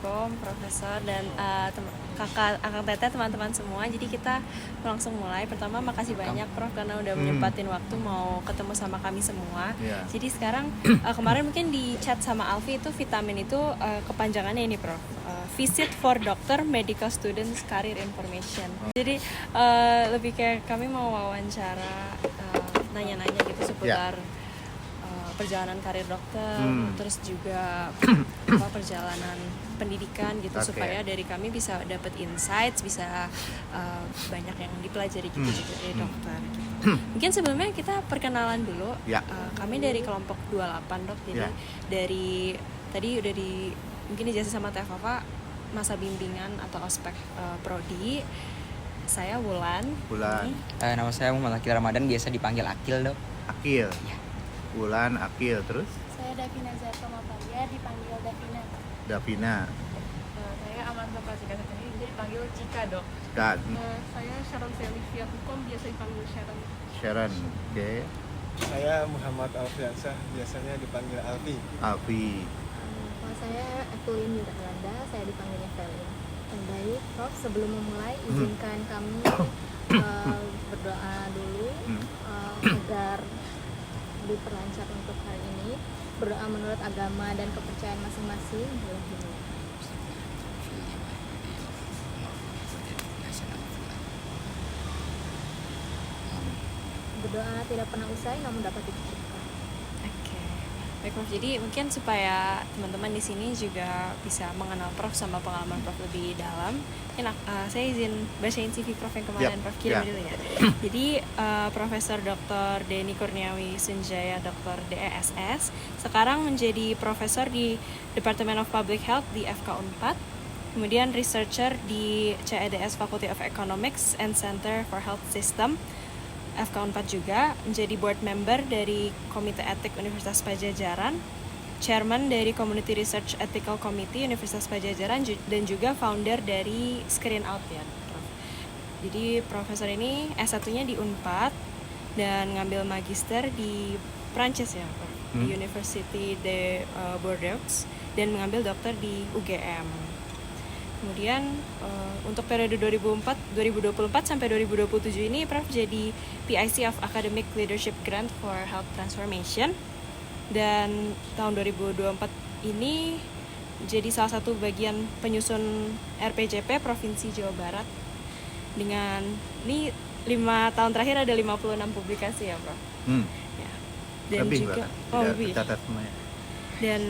Assalamualaikum Profesor dan kakak, akang teteh, teman-teman semua. Jadi kita langsung mulai. Pertama makasih banyak Prof karena udah menyempatin waktu mau ketemu sama kami semua. Jadi sekarang kemarin mungkin di chat sama Alfi itu vitamin itu kepanjangannya ini Prof. Visit for Doctor Medical Students Career Information. Jadi lebih kayak kami mau wawancara, nanya-nanya gitu seputar perjalanan karir dokter, terus juga perjalanan pendidikan gitu, supaya dari kami bisa dapat insights, bisa banyak yang dipelajari gitu juga dari dokter gitu. Mungkin sebelumnya kita perkenalan dulu. Kami dari kelompok 28 dok. Jadi dari tadi udah mungkin dijelasin sama Teh Fafa masa bimbingan atau ospek prodi. Saya Wulan. Nama saya Muhammad Akil Ramadan, biasa dipanggil Akil dok. Akil. Ya. Wulan, Akil, terus? Saya Davina Zarto Mapalia, dipanggil Davina. Saya Amanda Pratika Satria, jadi dipanggil Cika dok. Saya Sharon Selivia Hukum, biasa dipanggil Sharon. Sharon, oke. Saya Muhammad Alfiansyah, biasanya dipanggil Alfi. Saya Evelyn Yuranda, saya dipanggilnya Evelyn. Baik, Prof, sebelum memulai izinkan kami berdoa dulu agar diperlancar untuk hari ini. Berdoa menurut agama dan kepercayaan masing-masing. Berdoa tidak pernah usai, namun dapat dicukupkan. Oke. Baik Prof, jadi mungkin supaya teman-teman di sini juga bisa mengenal Prof sama pengalaman Prof lebih dalam, mungkin saya izin bacain CV Prof yang kemarin Prof kirim dulu ya. Jadi Profesor Dr. Denny Kurniawi Sunjaya Dr. DESS sekarang menjadi profesor di Department of Public Health di FK Unpad, kemudian researcher di CEDS Faculty of Economics and Center for Health System FK Unpad, juga menjadi board member dari Komite Etik Universitas Padjadjaran, chairman dari Community Research Ethical Committee Universitas Padjadjaran, dan juga founder dari Screen Out ya, Prof. Jadi profesor ini S1-nya di Unpad dan ngambil magister di Prancis ya, Prof. Di Université de Bordeaux, dan mengambil dokter di UGM. Kemudian untuk periode 2024 sampai 2027 ini Prof jadi PIC of Academic Leadership Grant for Health Transformation, dan tahun 2024 ini jadi salah satu bagian penyusun RPJP Provinsi Jawa Barat. Dengan ini 5 tahun terakhir ada 56 publikasi ya Prof. Ya. Dan lebih juga lebih catat semuanya. Dan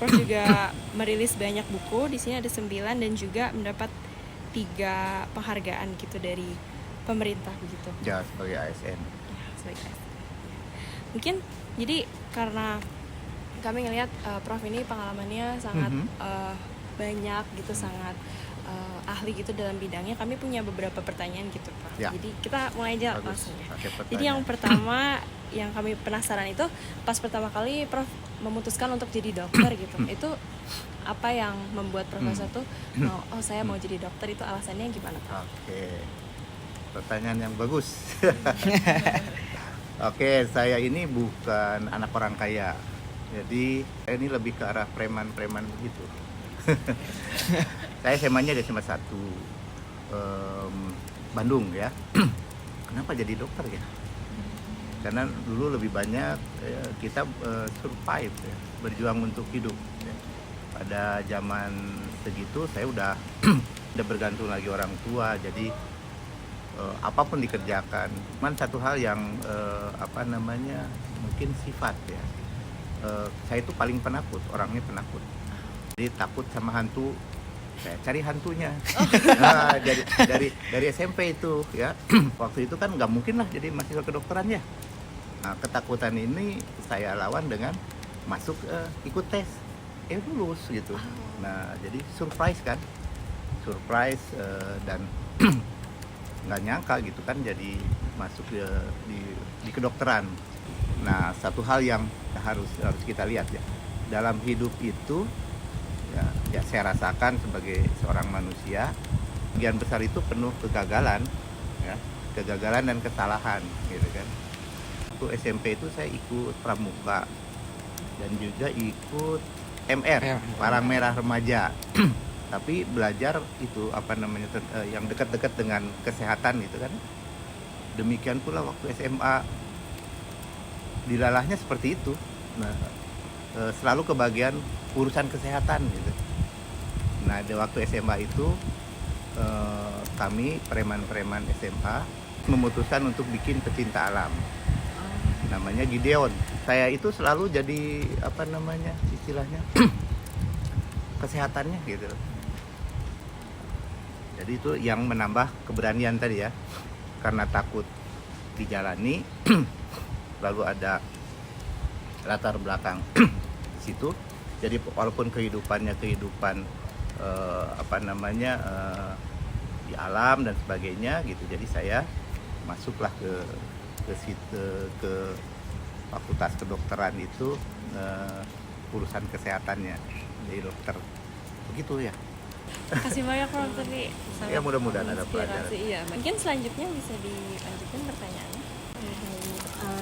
Prof juga merilis banyak buku. Di sini ada 9 dan juga mendapat 3 penghargaan gitu dari pemerintah begitu. Ya, sebagai ASN. Ya, sebagai ASN. Mungkin jadi karena kami ngelihat Prof ini pengalamannya sangat banyak gitu, sangat ahli gitu dalam bidangnya. Kami punya beberapa pertanyaan gitu Prof. Ya. Jadi kita mulai aja langsung ya. Jadi yang pertanyaan. pertama yang kami penasaran itu pas pertama kali Prof memutuskan untuk jadi dokter gitu. Itu apa yang membuat Profesor tuh saya mau jadi dokter, itu alasannya gimana Prof? Oke. Pertanyaan yang bagus. Oke, saya ini bukan anak orang kaya. Jadi saya ini lebih ke arah preman-preman begitu. Saya SMA-nya di SMA 1 Bandung ya. Kenapa jadi dokter ya? Karena dulu lebih banyak kita survive ya, berjuang untuk hidup ya. Pada zaman segitu saya udah bergantung lagi orang tua, jadi apapun dikerjakan. Cuman satu hal yang mungkin sifat ya, saya itu paling penakut, orangnya penakut. Jadi takut sama hantu, saya cari hantunya. Nah, dari SMP itu ya. Waktu itu kan nggak mungkin lah jadi mahasiswa kedokteran ya. Nah, ketakutan ini saya lawan dengan masuk ikut tes, lulus gitu. Nah, jadi surprise dan nggak nyangka gitu kan jadi masuk di kedokteran. Nah, satu hal yang harus kita lihat ya, dalam hidup itu ya saya rasakan sebagai seorang manusia, bagian besar itu penuh kegagalan ya, kegagalan dan kesalahan gitu kan. Waktu SMP itu saya ikut pramuka dan juga ikut MR, Palang Merah Remaja. tapi belajar itu apa namanya yang dekat-dekat dengan kesehatan gitu kan. Demikian pula waktu SMA dilalahnya seperti itu. Nah, selalu kebagian urusan kesehatan gitu. Nah, di waktu SMA itu kami preman-preman SMA memutuskan untuk bikin pecinta alam. Namanya Gideon. Saya itu selalu jadi apa namanya istilahnya kesehatannya gitu. Jadi itu yang menambah keberanian tadi ya. Karena takut dijalani lalu ada latar belakang situ. Jadi walaupun kehidupan apa namanya di alam dan sebagainya gitu. Jadi saya masuklah ke fakultas kedokteran itu urusan kesehatannya jadi dokter begitu ya. Kasih banyak Prof tadi. Ya, mudah-mudahan ada pelajaran. menginspirasi, iya. Mungkin selanjutnya bisa dilanjutin pertanyaannya.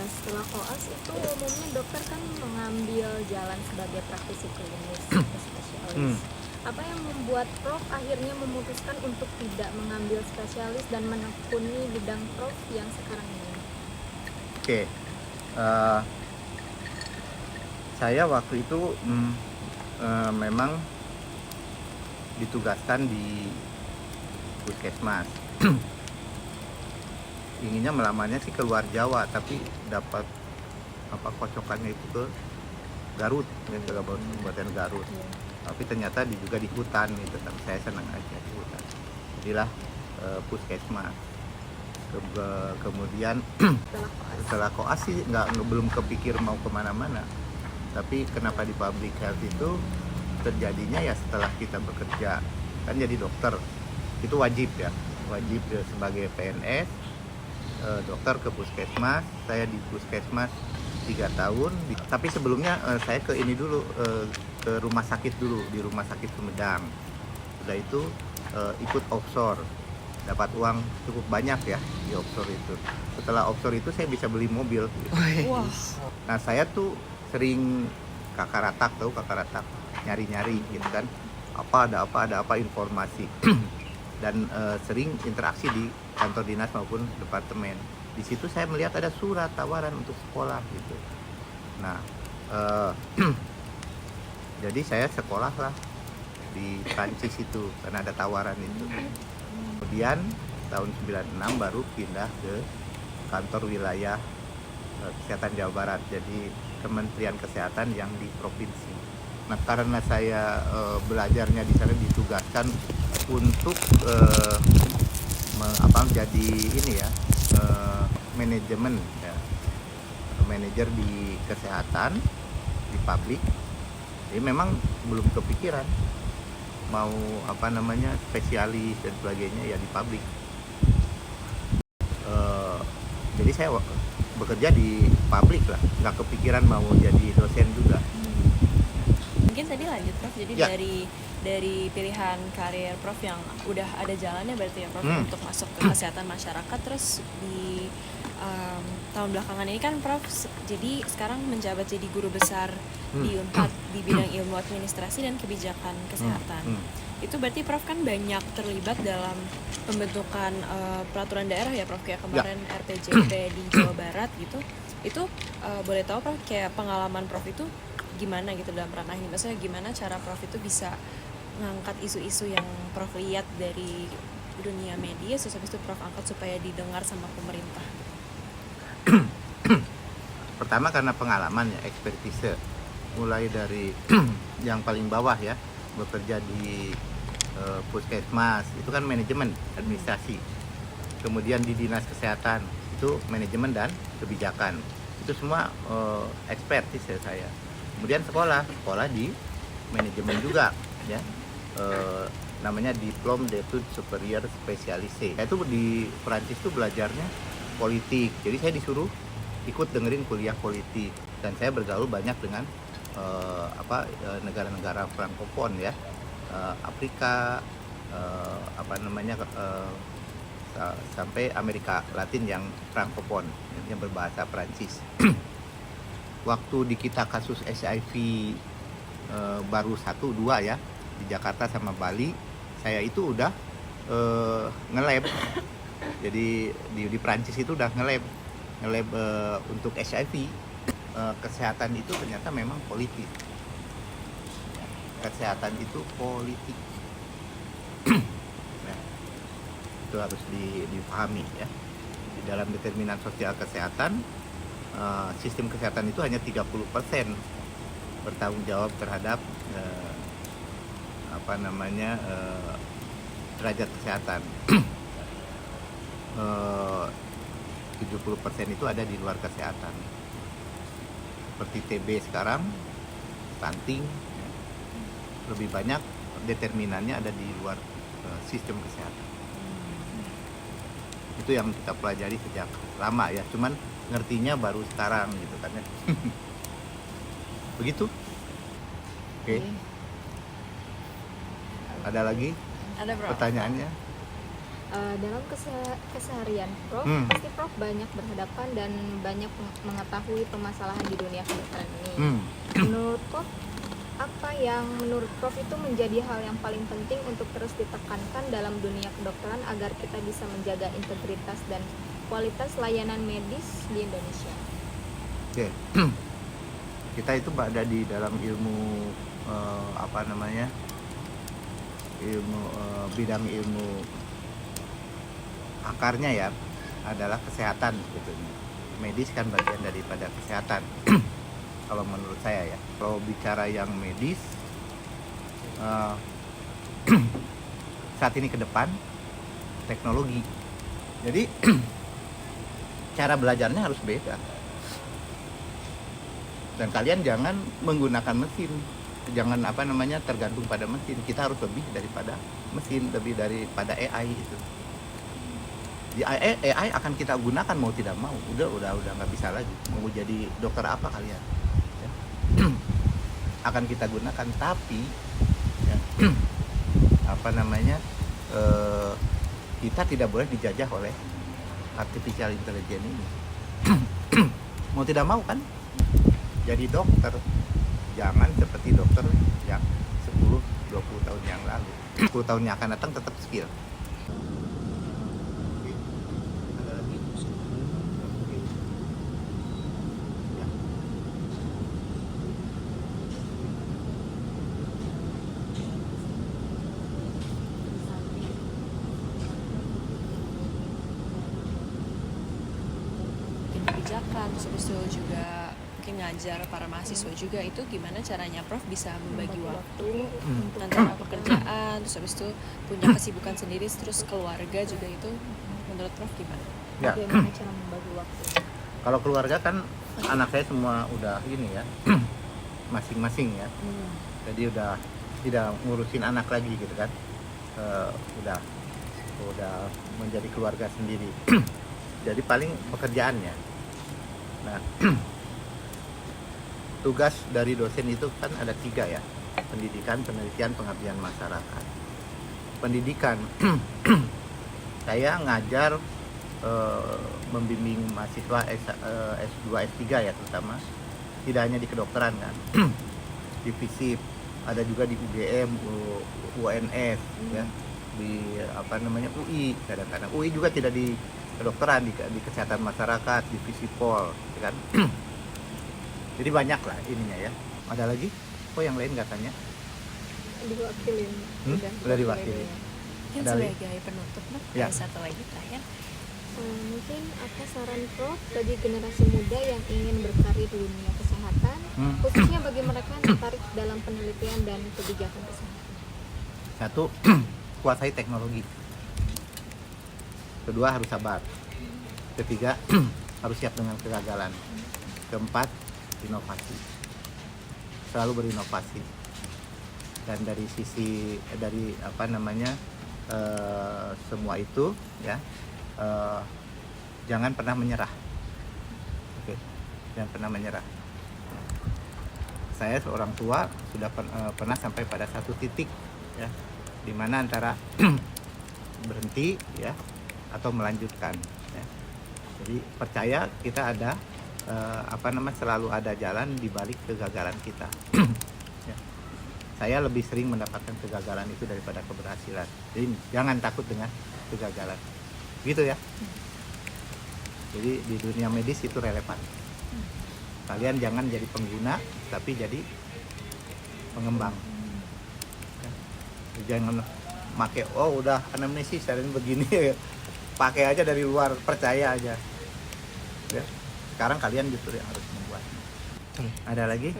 Setelah koas itu umumnya dokter kan mengambil jalan sebagai praktisi klinis atau spesialis. Apa yang membuat Prof akhirnya memutuskan untuk tidak mengambil spesialis dan menekuni bidang Prof yang sekarang ini? Oke, saya waktu itu memang ditugaskan di puskesmas. Inginnya melamarnya sih keluar Jawa, tapi dapat apa kocokannya itu ke Garut, ke Kabupaten Garut. Tapi ternyata juga di hutan gitu, tapi saya senang aja di hutan. Jadilah puskesmas. Kemudian setelah koas sih belum kepikir mau kemana-mana. Tapi kenapa di public health itu terjadinya ya setelah kita bekerja kan jadi dokter itu wajib sebagai PNS dokter ke puskesmas. Saya di puskesmas 3 tahun tapi sebelumnya saya ke ini dulu ke rumah sakit dulu di rumah sakit Sumedang. Sudah itu ikut offshore dapat uang cukup banyak ya di offshore itu. Setelah offshore itu saya bisa beli mobil gitu. Wah. Nah saya tuh sering kakaratak, tahu kakaratak, nyari-nyari gitu kan, ada apa informasi dan sering interaksi di kantor dinas maupun departemen. Di situ saya melihat ada surat tawaran untuk sekolah gitu. Nah jadi saya sekolah lah di Prancis itu karena ada tawaran itu. Kemudian tahun 96 baru pindah ke kantor wilayah Kesehatan Jawa Barat, jadi Kementerian Kesehatan yang di provinsi. Nah karena saya belajarnya di sana ditugaskan untuk jadi ini ya manajemen ya, manajer di kesehatan di publik. Jadi memang belum kepikiran mau spesialis dan sebagainya ya di publik. Jadi saya bekerja di publik lah, nggak kepikiran mau jadi dosen juga. Mungkin tadi lanjut Prof, jadi Ya. dari pilihan karir Prof yang udah ada jalannya berarti ya Prof untuk masuk ke kesehatan masyarakat, terus di tahun belakangan ini kan Prof jadi sekarang menjabat jadi guru besar di Unpad di bidang ilmu administrasi dan kebijakan kesehatan. Itu berarti Prof kan banyak terlibat dalam pembentukan peraturan daerah ya Prof, kayak kemarin RPJP di Jawa Barat gitu. Itu boleh tahu Prof kayak pengalaman Prof itu gimana gitu dalam ranah ini? Maksudnya gimana cara Prof itu bisa ngangkat isu-isu yang Prof lihat dari dunia media, terus habis itu Prof angkat supaya didengar sama pemerintah? Pertama karena pengalaman ya, ekspertise. Mulai dari yang paling bawah ya, bekerja di puskesmas, itu kan manajemen, administrasi. Kemudian di dinas kesehatan, itu manajemen dan kebijakan. Itu semua ekspertise saya. Kemudian sekolah di manajemen juga ya. Namanya Diplôme d'études supérieures spécialisées. Saya itu di Perancis tuh belajarnya politik. Jadi saya disuruh ikut dengerin kuliah politik dan saya bergaul banyak dengan negara-negara frankofon ya. Afrika sampai Amerika Latin yang frankofon yang berbahasa Perancis. Waktu di kita kasus HIV baru 1-2 ya, di Jakarta sama Bali, saya itu udah nge-lab. Jadi di Prancis itu udah nge-lab untuk HIV. Kesehatan itu ternyata memang politik. Kesehatan itu politik. Nah, itu harus dipahami ya. Di dalam determinan sosial kesehatan, sistem kesehatan itu hanya 30% bertanggung jawab terhadap derajat kesehatan. 70% itu ada di luar kesehatan. Seperti TB sekarang, stunting, ya. Lebih banyak determinannya ada di luar sistem kesehatan. Itu yang kita pelajari sejak lama ya, cuman ngertinya baru sekarang gitu kan ya. Begitu. Oke. Ada lagi Ada bro. pertanyaannya? Dalam keseharian Prof, pasti Prof banyak berhadapan dan banyak mengetahui permasalahan di dunia kedokteran ini. Menurut Prof, apa yang menurut Prof itu menjadi hal yang paling penting untuk terus ditekankan dalam dunia kedokteran agar kita bisa menjaga integritas dan kualitas layanan medis di Indonesia? Oke. Kita itu ada di dalam ilmu bidang ilmu akarnya ya adalah kesehatan sebetulnya. Medis kan bagian daripada kesehatan. Kalau menurut saya ya, kalau bicara yang medis saat ini ke depan teknologi. Jadi cara belajarnya harus beda. Dan kalian jangan menggunakan mesin, jangan tergantung pada mesin. Kita harus lebih daripada mesin, lebih daripada AI itu. Di AI akan kita gunakan mau tidak mau, udah nggak bisa lagi. Mau jadi dokter apa kalian? Ya. Akan kita gunakan, tapi ya, kita tidak boleh dijajah oleh artificial intelligence ini. Mau tidak mau kan? Jadi dokter, jangan seperti dokter yang 10-20 tahun yang lalu. 10 tahun yang akan datang tetap skill. Ada lagi? Ya. Bikin kebijakan, terus habis itu juga mungkin ngajar para mahasiswa juga, itu gimana caranya Prof bisa membagi waktu antara pekerjaan, terus habis itu punya kesibukan sendiri, terus keluarga juga, itu menurut Prof gimana? Ya. Bagaimana cara membagi waktu? Kalau keluarga kan anak saya semua udah ini ya, masing-masing ya. Jadi udah tidak ngurusin anak lagi gitu kan. Udah menjadi keluarga sendiri. Jadi paling pekerjaannya. Nah, tugas dari dosen itu kan ada 3 ya. Pendidikan, penelitian, pengabdian masyarakat. Pendidikan, saya ngajar, membimbing mahasiswa S2, S3 ya terutama. Tidak hanya di kedokteran kan. Di FISIP, ada juga di UGM, UNS ya. Di UI kadang-kadang. UI juga tidak di kedokteran, di kesehatan masyarakat, di Visipol ya kan. Jadi banyak lah ininya ya. Ada lagi? Oh yang lain katanya? Diwakilin. Udah diwakili. Mungkin Ada lagi? sebagai penutup nih, Ya. ada satu lagi terakhir. Mungkin apa saran Prof bagi generasi muda yang ingin berkarir di dunia kesehatan, khususnya bagi mereka yang tertarik dalam penelitian dan kebijakan kesehatan? 1, kuasai teknologi. Kedua, harus sabar. Ketiga, harus siap dengan kegagalan. Keempat, inovasi. Selalu berinovasi. Dan dari sisi semua itu ya, jangan pernah menyerah. Oke, jangan pernah menyerah. Saya seorang tua sudah pernah sampai pada satu titik ya, di mana antara berhenti ya atau melanjutkan ya. Jadi percaya kita ada selalu ada jalan di balik kegagalan kita. Ya. saya lebih sering mendapatkan kegagalan itu daripada keberhasilan. Jadi jangan takut dengan kegagalan. Gitu ya. Jadi di dunia medis itu relevan. Kalian jangan jadi pengguna, tapi jadi pengembang. Jangan pakai udah anamnesis dan begini, pakai aja dari luar, percaya aja. Ya. Sekarang kalian justru yang harus membuat. Ada lagi?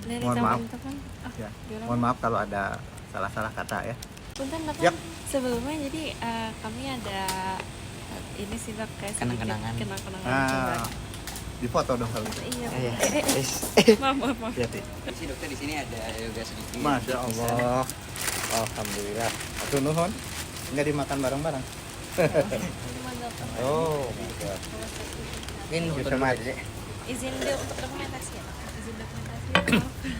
Dari Mohon maaf. teman-teman. Ya. gimana? Mohon maaf kalau ada salah-salah kata ya. Punten Dok, Yap. sebelumnya jadi kami ada ini sih Dok, kayak sedikit Kenang-kenangan. kenang-kenangan Nah, coba. di foto dong kalau gitu. Iya. Iya. Maaf. Lihat nih. Si dokter di sini ada yoga sedikit. Masya Allah. Alhamdulillah. Atur nuhun. Enggak dimakan bareng-bareng. Oh, gitu. Mungkin Bisa foto dulu mati. aja, Dek. Izin deh untuk dokumentasi ya Dok. Izin dokumentasi.